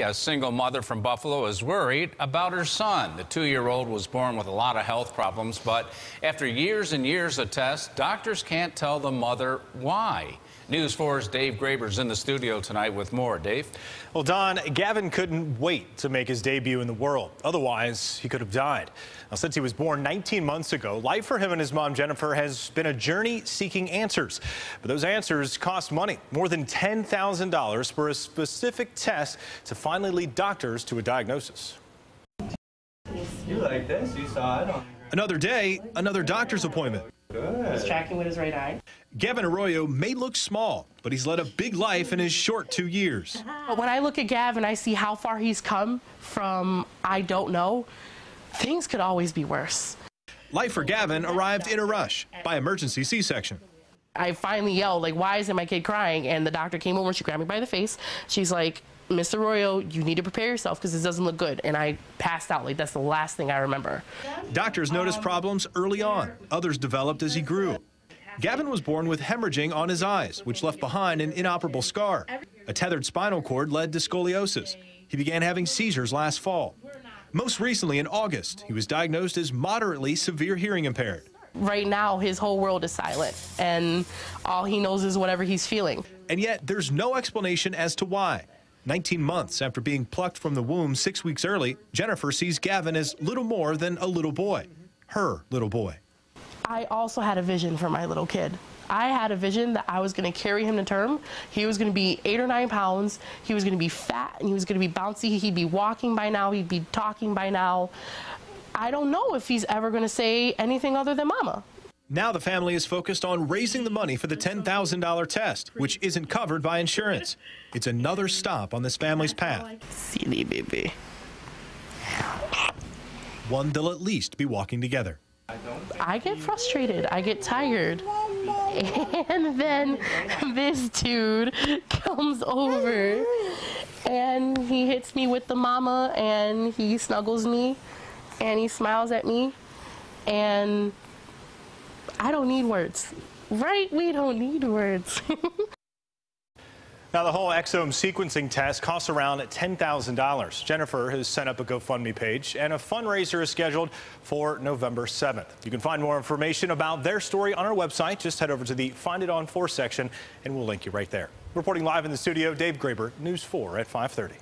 A single mother from Buffalo is worried about her son. The 2-year-old was born with a lot of health problems, but after years and years of tests, doctors can't tell the mother why. News 4's Dave Graber's in the studio tonight with more. Dave? Well, Don, Gavin couldn't wait to make his debut in the world. Otherwise, he could have died. Now, since he was born 19 months ago, life for him and his mom, Jennifer, has been a journey seeking answers. But those answers cost money, more than $10,000 for a specific test to finally lead doctors to a diagnosis. You like this? You saw it on... Another day, another doctor's appointment. Good. He's tracking with his right eye. Gavin Arroyo may look small, but he's led a big life in his short 2 years. But when I look at Gavin, I see how far he's come from I don't know. Things could always be worse. Life for Gavin arrived in a rush by emergency C-section. I finally yelled, like, why isn't my kid crying? And the doctor came over, she grabbed me by the face. She's like, Mr. Arroyo, you need to prepare yourself because this doesn't look good. And I passed out. Like, that's the last thing I remember. Doctors noticed problems early on. Others developed as he grew. Gavin was born with hemorrhaging on his eyes, which left behind an inoperable scar. A tethered spinal cord led to scoliosis. He began having seizures last fall. Most recently, in August, he was diagnosed as moderately severe hearing impaired. Right now, his whole world is silent, and all he knows is whatever he's feeling. And yet, there's no explanation as to why. 19 months after being plucked from the womb 6 weeks early, Jennifer sees Gavin as little more than a little boy, her little boy. I also had a vision for my little kid. I had a vision that I was going to carry him to term. He was going to be 8 or 9 pounds. He was going to be fat, and he was going to be bouncy. He'd be walking by now. He'd be talking by now. I don't know if he's ever going to say anything other than mama. Now the family is focused on raising the money for the $10,000 test, which isn't covered by insurance. It's another stop on this family's path. Silly baby. One they'll at least be walking together. I get frustrated. I get tired. And then this dude comes over and he hits me with the mama and he snuggles me and he smiles at me, and I don't need words, right? We don't need words. Now, the whole exome sequencing test costs around $10,000. Jennifer has set up a GoFundMe page, and a fundraiser is scheduled for November 7th. You can find more information about their story on our website. Just head over to the Find It On 4 section, and we'll link you right there. Reporting live in the studio, Dave Graber, News 4 at 5:30.